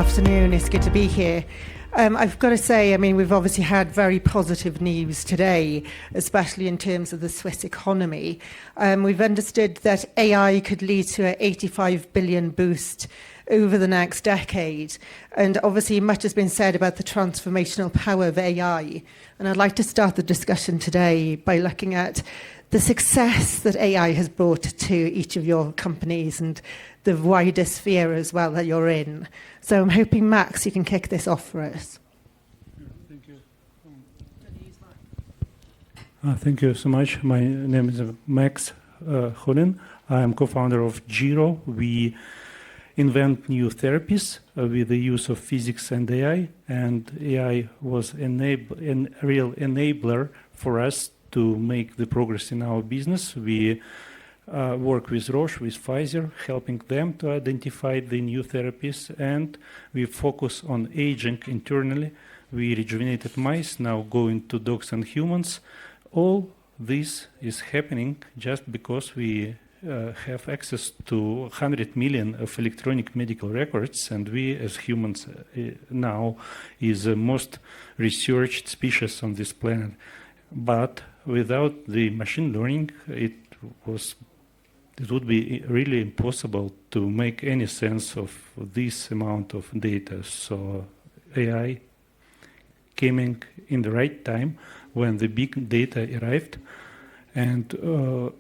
afternoon. It's good to be here. I've got to say, I mean, we've obviously had very positive news today, especially in terms of the Swiss economy. We've understood that AI could lead to an 85 billion boost over the next decade. And obviously, much has been said about the transformational power of AI. And I'd like to start the discussion today by looking at the success that AI has brought to each of your companies and the wider sphere as well that you're in. So I'm hoping, Max, you can kick this off for us. Thank you. Thank you so much. My name is Max Honin. I am co-founder of Jiro. We invent new therapies with the use of physics and AI. And AI was a real enabler for us to make the progress in our business. We work with Roche, with Pfizer, helping them to identify the new therapies, and we focus on aging internally. We rejuvenated mice, now going to dogs and humans. All this is happening just because we have access to 100 million of electronic medical records, and we as humans now is the most researched species on this planet. But without the machine learning, it would be really impossible to make any sense of this amount of data. So AI came in the right time when the big data arrived, and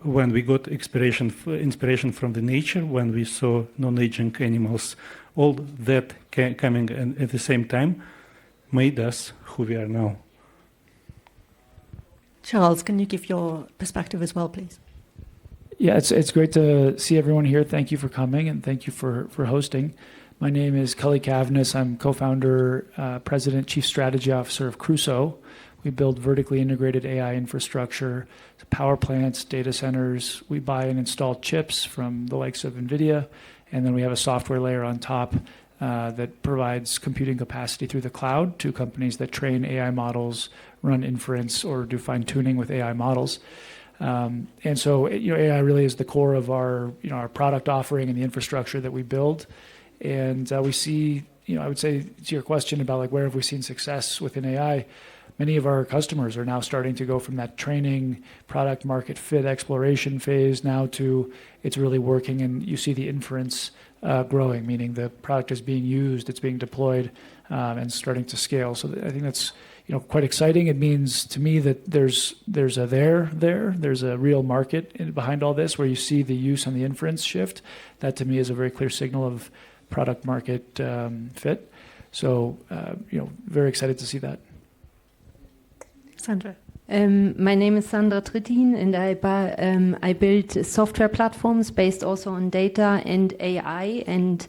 when we got inspiration from the nature, when we saw non-aging animals, all that coming at the same time made us who we are now. Charles, can you give your perspective as well, please? Yeah, it's great to see everyone here. Thank you for coming, and thank you for hosting. My name is Cully Cavness. I'm co-founder, president, chief strategy officer of Crusoe. We build vertically integrated AI infrastructure, power plants, data centers. We buy and install chips from the likes of NVIDIA, and then we have a software layer on top that provides computing capacity through the cloud to companies that train AI models, run inference, or do fine-tuning with AI models. And so, AI really is the core of our product offering and the infrastructure that we build. And we see, I would say to your question about like where have we seen success within AI, many of our customers are now starting to go from that training, product market fit, exploration phase now to it's really working, and you see the inference growing, meaning the product is being used, it's being deployed, and starting to scale. So I think that's quite exciting. It means to me that there's a real market behind all this where you see the use on the inference shift. That to me is a very clear signal of product market fit. So very excited to see that. Sandra. My name is Sandra Trittin, and I build software platforms based also on data and AI. And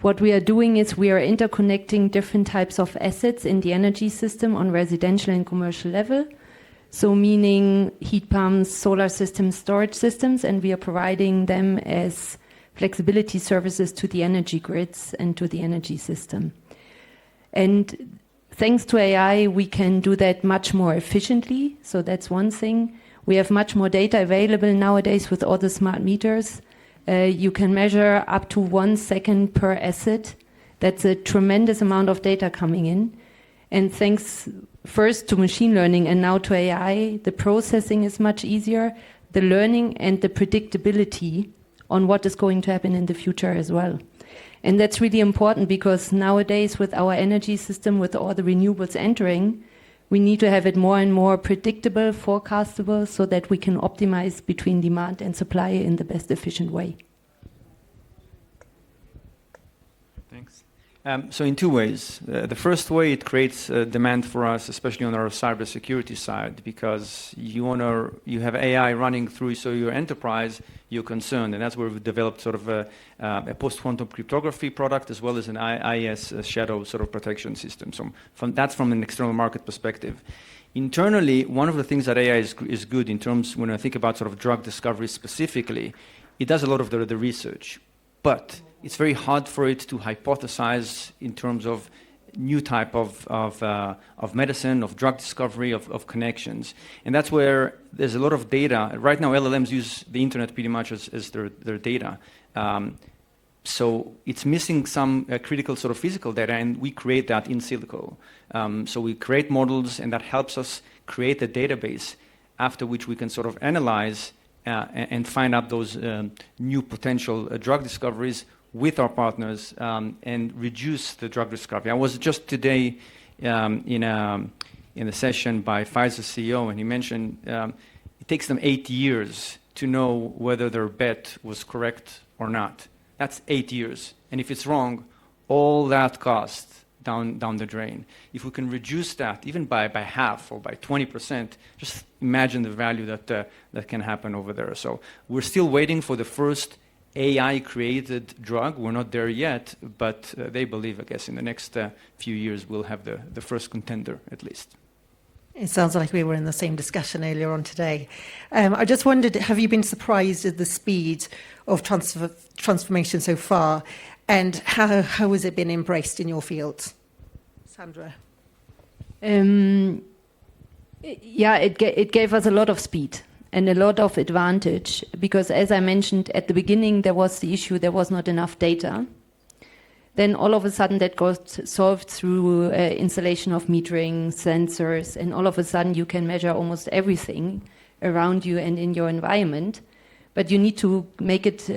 what we are doing is we are interconnecting different types of assets in the energy system on residential and commercial level. So meaning heat pumps, solar systems, storage systems, and we are providing them as flexibility services to the energy grids and to the energy system. And thanks to AI, we can do that much more efficiently. So that's one thing. We have much more data available nowadays with all the smart meters. You can measure up to 1 second per asset. That's a tremendous amount of data coming in. And thanks first to machine learning and now to AI, the processing is much easier, the learning and the predictability on what is going to happen in the future as well. And that's really important because nowadays with our energy system, with all the renewables entering, we need to have it more and more predictable, forecastable, so that we can optimize between demand and supply in the best efficient way. Thanks. So in two ways. The first way, it creates demand for us, especially on our cybersecurity side, because you have AI running through so your enterprise, you're concerned, and that's where we've developed sort of a post-quantum cryptography product as well as an IIS shadow sort of protection system. So that's from an external market perspective. Internally, one of the things that AI is good in terms, when I think about sort of drug discovery specifically, it does a lot of the research, but it's very hard for it to hypothesize in terms of new type of medicine, of drug discovery, of connections. And that's where there's a lot of data. Right now, LLMs use the internet pretty much as their data. So it's missing some critical sort of physical data, and we create that in silico. So we create models, and that helps us create a database after which we can sort of analyze and find out those new potential drug discoveries with our partners and reduce the drug discovery. I was just today in a session by Pfizer CEO, and he mentioned it takes them 8 years to know whether their bet was correct or not. That's 8 years. And if it's wrong, all that cost down the drain. If we can reduce that, even by half or by 20%, just imagine the value that can happen over there. So we're still waiting for the first AI-created drug. We're not there yet, but they believe, I guess, in the next few years we'll have the first contender, at least. It sounds like we were in the same discussion earlier on today. I just wondered, have you been surprised at the speed of transformation so far, and how has it been embraced in your field? Sandra? Yeah, it gave us a lot of speed and a lot of advantage, because as I mentioned at the beginning, there was the issue there was not enough data. Then all of a sudden that got solved through installation of metering, sensors, and all of a sudden you can measure almost everything around you and in your environment. But you need to make it,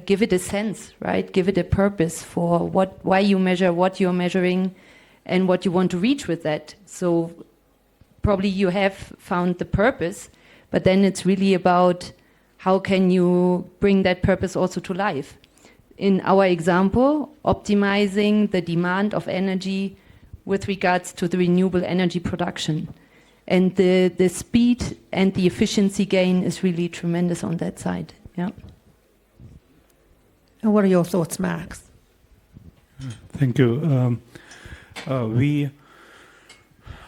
give it a sense, right? Give it a purpose for why you measure what you're measuring and what you want to reach with that. So probably you have found the purpose, but then it's really about how can you bring that purpose also to life. In our example, optimizing the demand of energy with regards to the renewable energy production. And the speed and the efficiency gain is really tremendous on that side. Yeah. And what are your thoughts, Max? Thank you.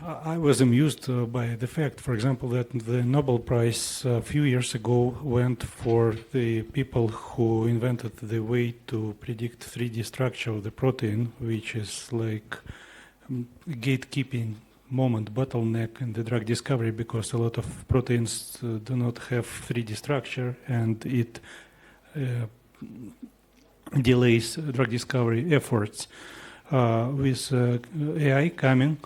I was amused by the fact, for example, that the Nobel Prize a few years ago went for the people who invented the way to predict 3D structure of the protein, which is like gatekeeping moment, bottleneck in the drug discovery, because a lot of proteins do not have 3D structure, and it delays drug discovery efforts. With AI coming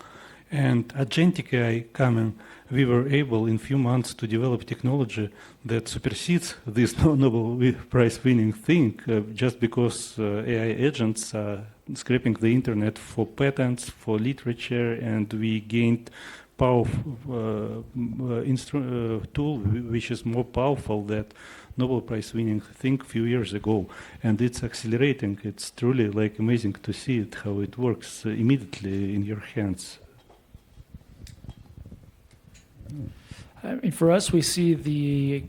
and agentic AI coming, we were able in few months to develop technology that supersedes this Nobel Prize winning thing, just because AI agents are scraping the internet for patents, for literature, and we gained powerful tool which is more powerful than Nobel Prize winning thing a few years ago, and it's accelerating. It's truly like amazing to see it, how it works immediately in your hands. I mean, for us, we see the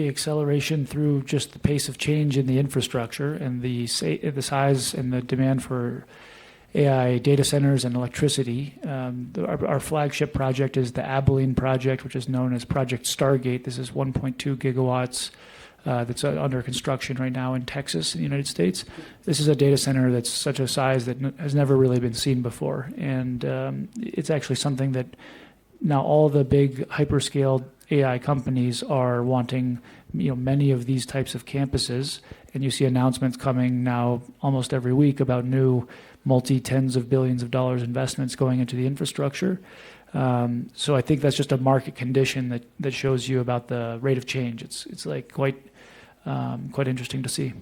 acceleration through just the pace of change in the infrastructure and the size and the demand for AI data centers and electricity. Our flagship project is the Abilene project, which is known as Project Stargate. This is 1.2 gigawatts that's under construction right now in Texas, in the United States. This is a data center that's such a size that has never really been seen before, and it's actually something that now all the big hyperscale AI companies are wanting, many of these types of campuses, and you see announcements coming now almost every week about new multi-tens of billions of dollars investments going into the infrastructure. So I think that's just a market condition that shows you about the rate of change. It's like quite interesting to see.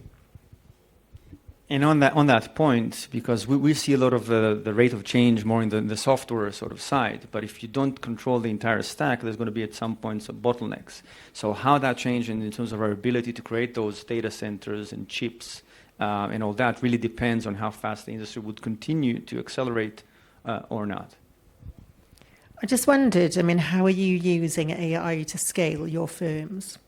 And on that point, because we see a lot of the rate of change more in the software sort of side, but if you don't control the entire stack, there's going to be at some point some bottlenecks. So how that changes in terms of our ability to create those data centers and chips and all that really depends on how fast the industry would continue to accelerate or not. I just wondered, how are you using AI to scale your firms?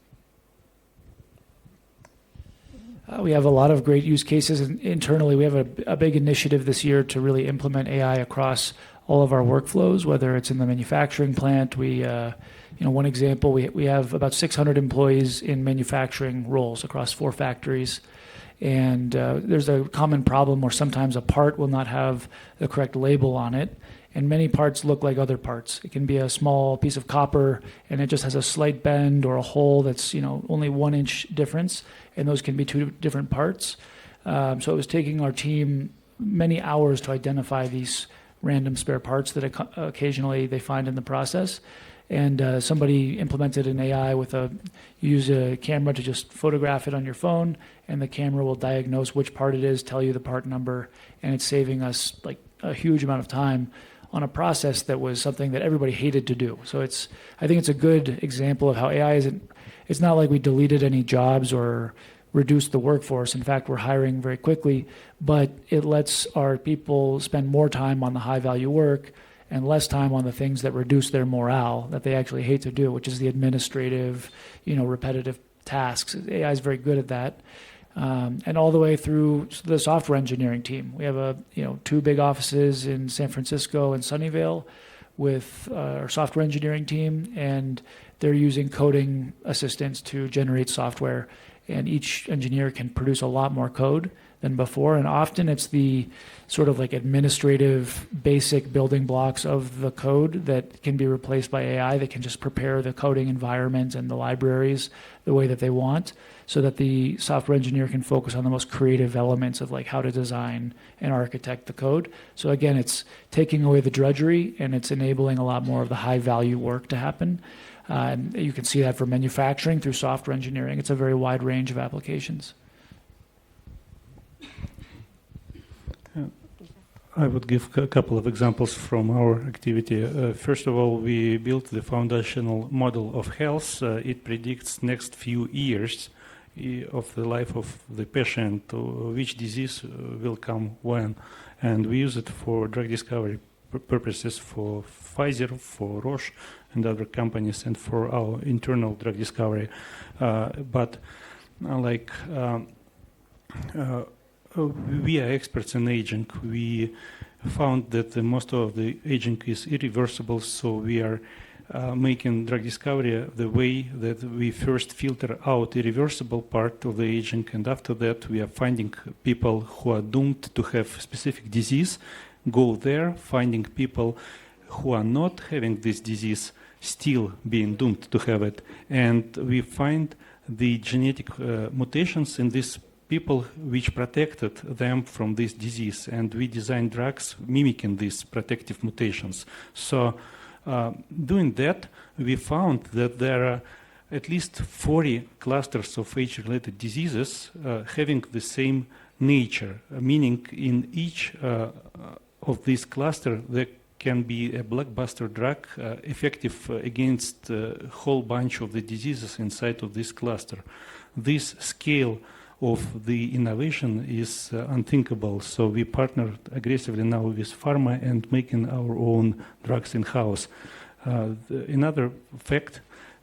We have a lot of great use cases internally. We have a big initiative this year to really implement AI across all of our workflows, whether it's in the manufacturing plant. One example, we have about 600 employees in manufacturing roles across 4 factories. And there's a common problem where sometimes a part will not have the correct label on it, and many parts look like other parts. It can be a small piece of copper, and it just has a slight bend or a hole that's only 1 inch difference, and those can be 2 different parts. So it was taking our team many hours to identify these random spare parts that occasionally they find in the process. And somebody implemented an AI you use a camera to just photograph it on your phone, and the camera will diagnose which part it is, tell you the part number, and it's saving us like a huge amount of time on a process that was something that everybody hated to do. So I think it's a good example of how AI it's not like we deleted any jobs or reduced the workforce. In fact, we're hiring very quickly, but it lets our people spend more time on the high value work and less time on the things that reduce their morale that they actually hate to do, which is the administrative, repetitive tasks. AI is very good at that. And all the way through the software engineering team. We have 2 big offices in San Francisco and Sunnyvale with our software engineering team, and they're using coding assistants to generate software, and each engineer can produce a lot more code than before, and often it's the sort of like administrative basic building blocks of the code that can be replaced by AI that can just prepare the coding environment and the libraries the way that they want, so that the software engineer can focus on the most creative elements of like how to design and architect the code. So again, it's taking away the drudgery and it's enabling a lot more of the high value work to happen. And you can see that for manufacturing through software engineering. It's a very wide range of applications. I would give a couple of examples from our activity. First of all, we built the foundational model of health. It predicts next few years of the life of the patient, which disease will come when. And we use it for drug discovery purposes for Pfizer, for Roche, and other companies, and for our internal drug discovery. We are experts in aging. We found that most of the aging is irreversible, so we are making drug discovery the way that we first filter out irreversible part of the aging, and after that we are finding people who are doomed to have specific disease, go there, finding people who are not having this disease, still being doomed to have it, and we find the genetic mutations in these people which protected them from this disease, and we designed drugs mimicking these protective mutations. So doing that, we found that there are at least 40 clusters of age-related diseases having the same nature, meaning in each of these clusters there can be a blockbuster drug effective against a whole bunch of the diseases inside of this cluster. This scale of the innovation is unthinkable. So we partnered aggressively now with pharma and making our own drugs in-house. Another fact,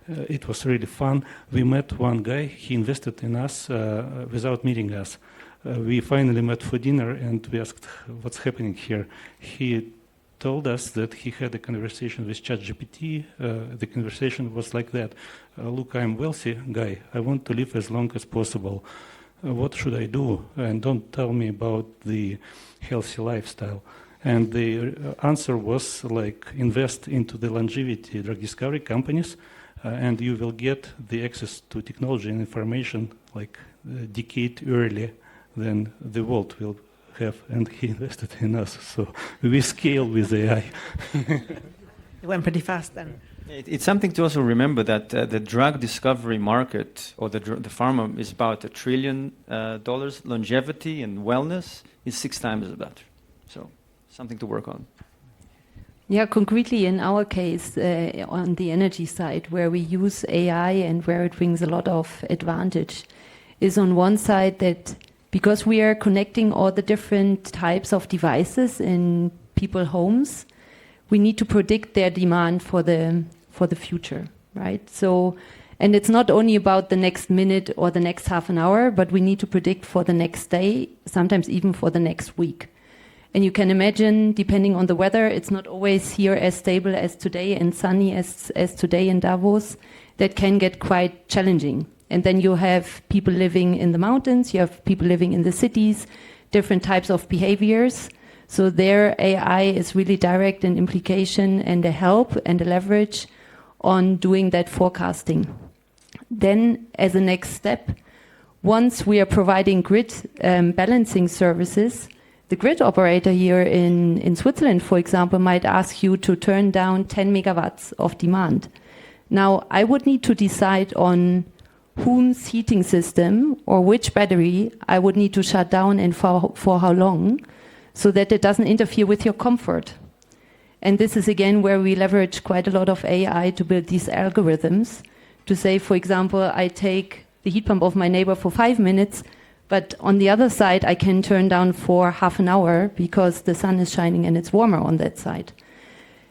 it was really fun. We met one guy, he invested in us without meeting us. We finally met for dinner and we asked what's happening here. He told us that he had a conversation with ChatGPT. The conversation was like that. Look, I'm wealthy guy. I want to live as long as possible. What should I do? And don't tell me about the healthy lifestyle. And the answer was like, invest into the longevity drug discovery companies, and you will get the access to technology and information like a decade earlier than the world will have. And he invested in us. So we scale with AI. It went pretty fast then. It's something to also remember that the drug discovery market or the pharma is about $1 trillion. Longevity and wellness is 6 times that. So something to work on. Yeah, concretely in our case, on the energy side, where we use AI and where it brings a lot of advantage, is on one side that because we are connecting all the different types of devices in people's homes, we need to predict their demand for the future, right? So, and it's not only about the next minute or the next half an hour, but we need to predict for the next day, sometimes even for the next week. And you can imagine, depending on the weather, it's not always here as stable as today and sunny as today in Davos. That can get quite challenging. And then you have people living in the mountains, you have people living in the cities, different types of behaviors. So their AI is really direct in implication and a help and a leverage on doing that forecasting. Then, as a next step, once we are providing grid balancing services, the grid operator here in Switzerland, for example, might ask you to turn down 10 megawatts of demand. Now, I would need to decide on whose heating system or which battery I would need to shut down and for how long, so that it doesn't interfere with your comfort. And this is again where we leverage quite a lot of AI to build these algorithms to say, for example, I take the heat pump of my neighbor for 5 minutes, but on the other side, I can turn down for half an hour because the sun is shining and it's warmer on that side.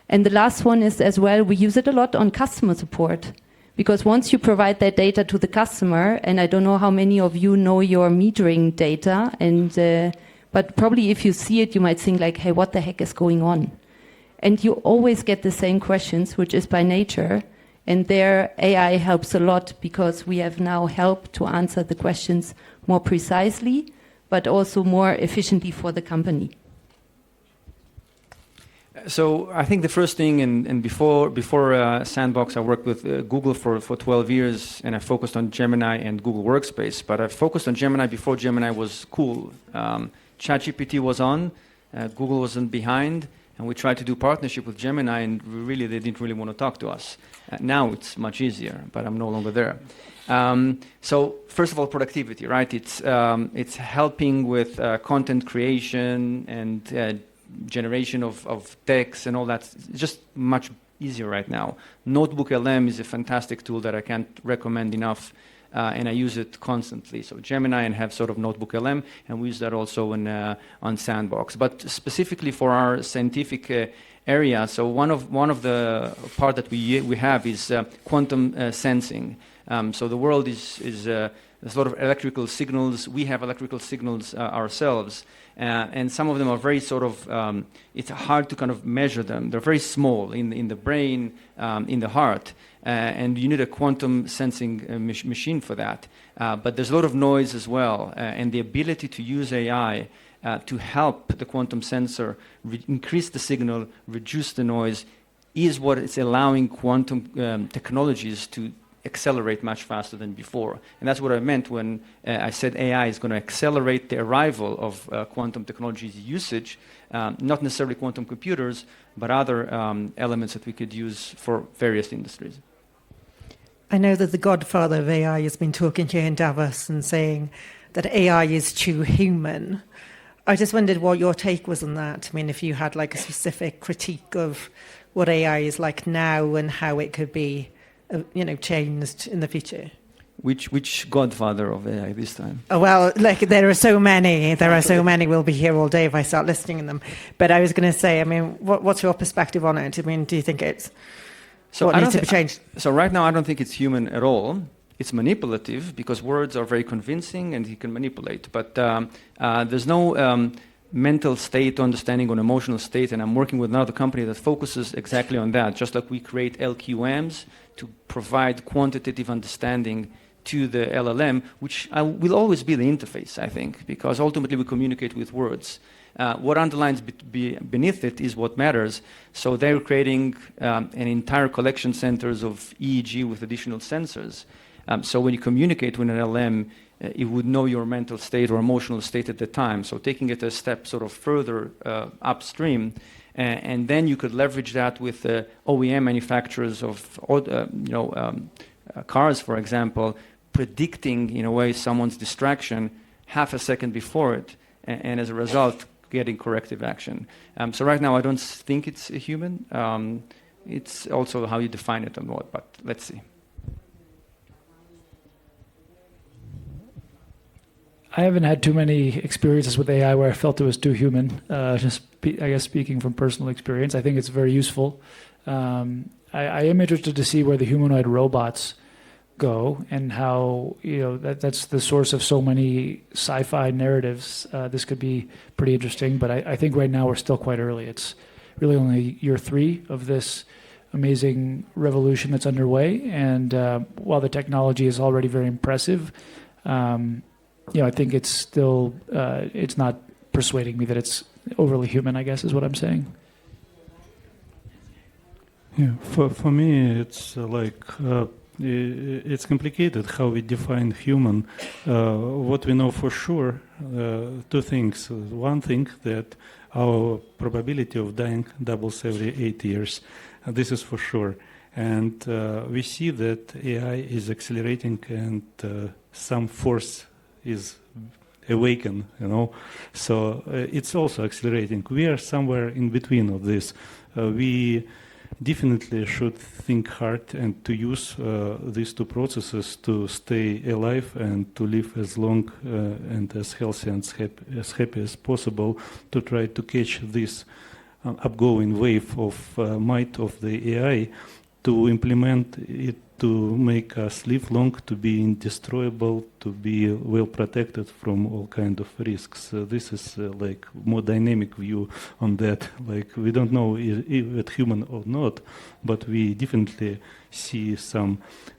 And the last one is as well, we use it a lot on customer support. Because once you provide that data to the customer, and I don't know how many of you know your metering data, but probably if you see it, you might think like, hey, what the heck is going on? And you always get the same questions, which is by nature. And there AI helps a lot because we have now help to answer the questions more precisely, but also more efficiently for the company. So I think the first thing, and before Sandbox, I worked with Google for 12 years, and I focused on Gemini and Google Workspace. But I focused on Gemini before Gemini was cool. ChatGPT was on, Google wasn't behind, and we tried to do partnership with Gemini, and really they didn't really want to talk to us. Now it's much easier, but I'm no longer there. So first of all, productivity, right? It's helping with content creation and generation of text and all that. It's just much easier right now. Notebook LM is a fantastic tool that I can't recommend enough, and I use it constantly. So Gemini and have sort of Notebook LM, and we use that also on Sandbox. But specifically for our scientific area, so one of the part that we have is quantum sensing. So the world is there's a lot of electrical signals. We have electrical signals ourselves, and some of them are very sort of, it's hard to kind of measure them. They're very small in the brain, in the heart, and you need a quantum sensing machine for that. But there's a lot of noise as well, and the ability to use AI to help the quantum sensor increase the signal, reduce the noise, is what is allowing quantum technologies to accelerate much faster than before. And that's what I meant when I said AI is going to accelerate the arrival of quantum technologies usage, not necessarily quantum computers, but other elements that we could use for various industries. I know that the godfather of AI has been talking here in Davos and saying that AI is too human. I just wondered what your take was on that. I mean, if you had like a specific critique of what AI is like now and how it could be changed in the future. Which godfather of AI this time? Oh, well, like there are so many. There are so many. We'll be here all day if I start listing them. But I was going to say, I mean, what's your perspective on it? I mean, do you think it's what needs to be changed? So right now, I don't think it's human at all. It's manipulative because words are very convincing and he can manipulate. But there's no mental state understanding or emotional state, and I'm working with another company that focuses exactly on that, just like we create LQMs to provide quantitative understanding to the LLM, which will always be the interface, I think, because ultimately we communicate with words. What underlines beneath it is what matters. So they're creating an entire collection centers of EEG with additional sensors. So when you communicate with an LLM, it would know your mental state or emotional state at the time. So taking it a step sort of further upstream, and then you could leverage that with OEM manufacturers of cars, for example, predicting in a way someone's distraction half a second before it, and as a result, getting corrective action. So right now, I don't think it's a human. It's also how you define it and what, but let's see. I haven't had too many experiences with AI where I felt it was too human. I guess speaking from personal experience, I think it's very useful. I am interested to see where the humanoid robots go and how that's the source of so many sci-fi narratives. This could be pretty interesting, but I think right now we're still quite early. It's really only year 3 of this amazing revolution that's underway, and while the technology is already very impressive, I think it's still, it's not persuading me that it's overly human, I guess is what I'm saying. Yeah, for me, it's it's complicated how we define human. What we know for sure, two things. One thing that our probability of dying doubles every 8 years. This is for sure. And we see that AI is accelerating and some force is awakened, So it's also accelerating. We are somewhere in between of this. We definitely should think hard and to use these two processes to stay alive and to live as long and as healthy and as happy as possible, to try to catch this upgoing wave of might of the AI, to implement it, to make us live long, to be indestructible, to be well protected from all kind of risks. This is like more dynamic view on that. Like we don't know if it's human or not, but we definitely see some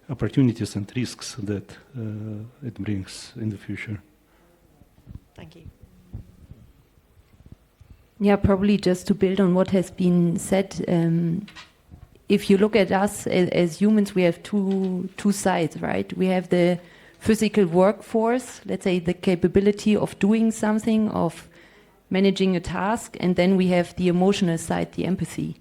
opportunities and risks that it brings in the future. Thank you. Yeah, probably just to build on what has been said. If you look at us as humans, we have two sides, right? We have the physical workforce, let's say the capability of doing something, of managing a task, and then we have the emotional side, the empathy.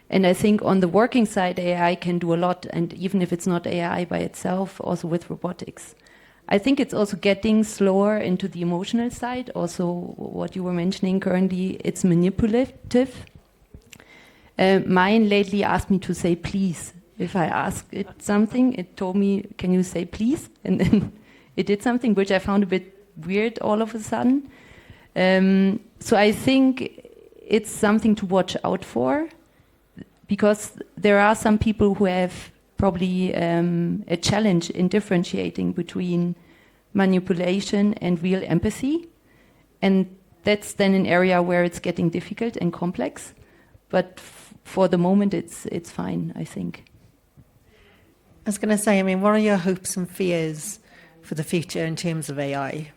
And I think on the working side, AI can do a lot, and even if it's not AI by itself, also with robotics. I think it's also getting slower into the emotional side. Also, what you were mentioning currently, it's manipulative. Mine lately asked me to say please. If I asked it something, it told me, can you say please? And then it did something which I found a bit weird all of a sudden. So I think it's something to watch out for, because there are some people who have probably a challenge in differentiating between manipulation and real empathy. And that's then an area where it's getting difficult and complex. But for the moment, it's fine, I think. I was going to say, what are your hopes and fears for the future in terms of AI?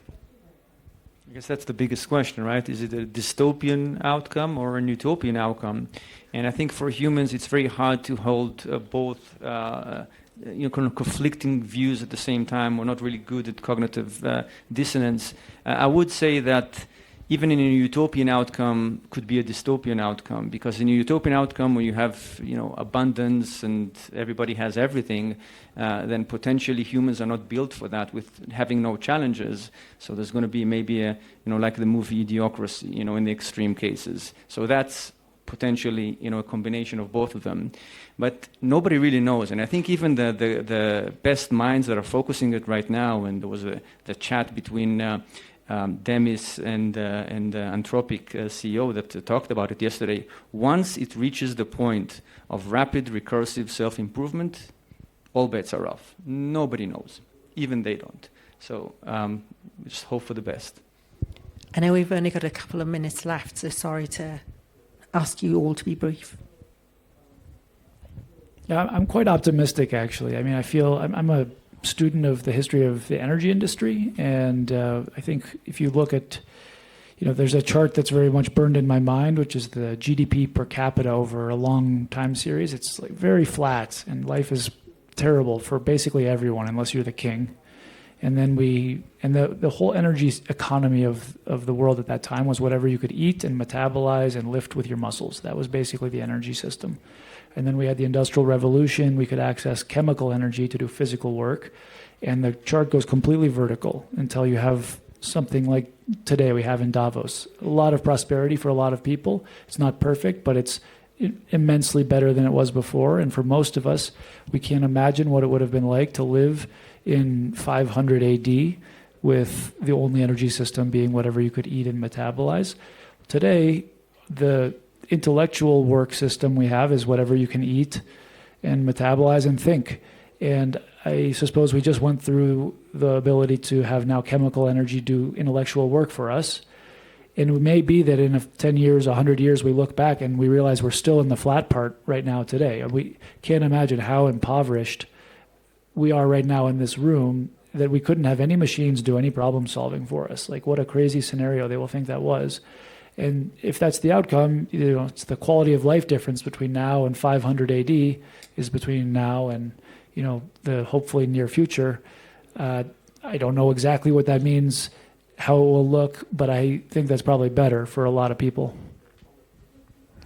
I guess that's the biggest question, right? Is it a dystopian outcome or an utopian outcome? And I think for humans, it's very hard to hold both kind of conflicting views at the same time. We're not really good at cognitive dissonance. I would say that even in a utopian outcome could be a dystopian outcome, because in a utopian outcome where you have abundance and everybody has everything, then potentially humans are not built for that, with having no challenges. So there's going to be maybe a like the movie Idiocracy, in the extreme cases. So that's potentially a combination of both of them, but nobody really knows. And I think even the best minds that are focusing it right now, and there was the chat between Demis and Anthropic CEO that talked about it yesterday. Once it reaches the point of rapid recursive self-improvement, all bets are off. Nobody knows. Even they don't. So just hope for the best. I know we've only got a couple of minutes left, so sorry to ask you all to be brief. Yeah, I'm quite optimistic, actually. I feel I'm a student of the history of the energy industry, and I think if you look at, there's a chart that's very much burned in my mind, which is the GDP per capita over a long time series. It's like very flat, and life is terrible for basically everyone unless you're the king. And then the whole energy economy of the world at that time was whatever you could eat and metabolize and lift with your muscles. That was basically the energy system. And then we had the Industrial Revolution. We could access chemical energy to do physical work. And the chart goes completely vertical until you have something like today we have in Davos. A lot of prosperity for a lot of people. It's not perfect, but it's immensely better than it was before. And for most of us, we can't imagine what it would have been like to live in 500 AD with the only energy system being whatever you could eat and metabolize. Today, the intellectual work system we have is whatever you can eat and metabolize and think. And I suppose we just went through the ability to have now chemical energy do intellectual work for us. And it may be that in 10 years, 100 years, we look back and we realize we're still in the flat part right now today. We can't imagine how impoverished we are right now in this room, that we couldn't have any machines do any problem solving for us. Like, what a crazy scenario they will think that was. And if that's the outcome, it's the quality of life difference between now and 500 AD is between now and the hopefully near future. I don't know exactly what that means, how it will look, but I think that's probably better for a lot of people.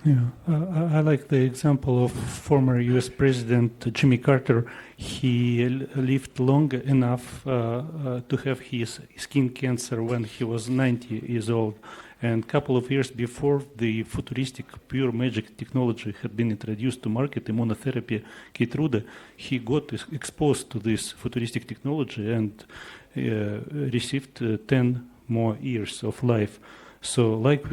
Yeah, I like the example of former U.S. President Jimmy Carter. He lived long enough to have his skin cancer when he was 90 years old. And a couple of years before the futuristic pure magic technology had been introduced to market, immunotherapy Keytruda, he got exposed to this futuristic technology and received 10 more years of life. So like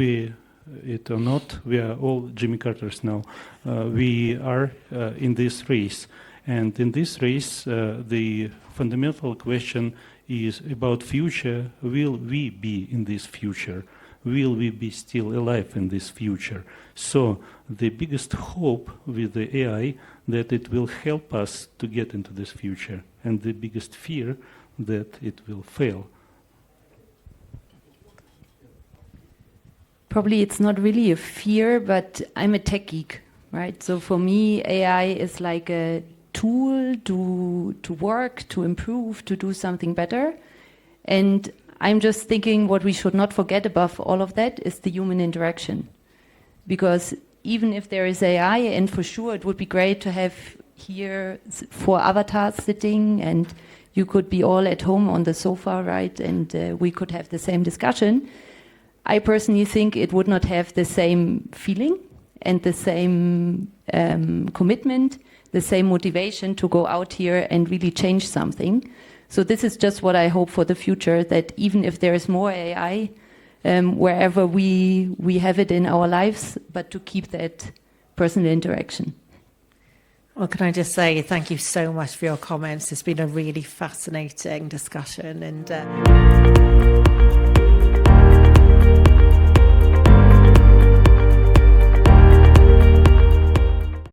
it or not, we are all Jimmy Carters now. We are in this race. And in this race, the fundamental question is about future. Will we be in this future? Will we be still alive in this future? So the biggest hope with the AI that it will help us to get into this future, and the biggest fear that it will fail. Probably it's not really a fear, but I'm a tech geek, right? So for me, AI is like a tool to work, to improve, to do something better. And I'm just thinking what we should not forget above all of that is the human interaction. Because even if there is AI, and for sure it would be great to have here 4 avatars sitting and you could be all at home on the sofa, right? And we could have the same discussion. I personally think it would not have the same feeling and the same commitment, the same motivation to go out here and really change something. So this is just what I hope for the future, that even if there is more AI, wherever we have it in our lives, but to keep that personal interaction. Well, can I just say thank you so much for your comments. It's been a really fascinating discussion and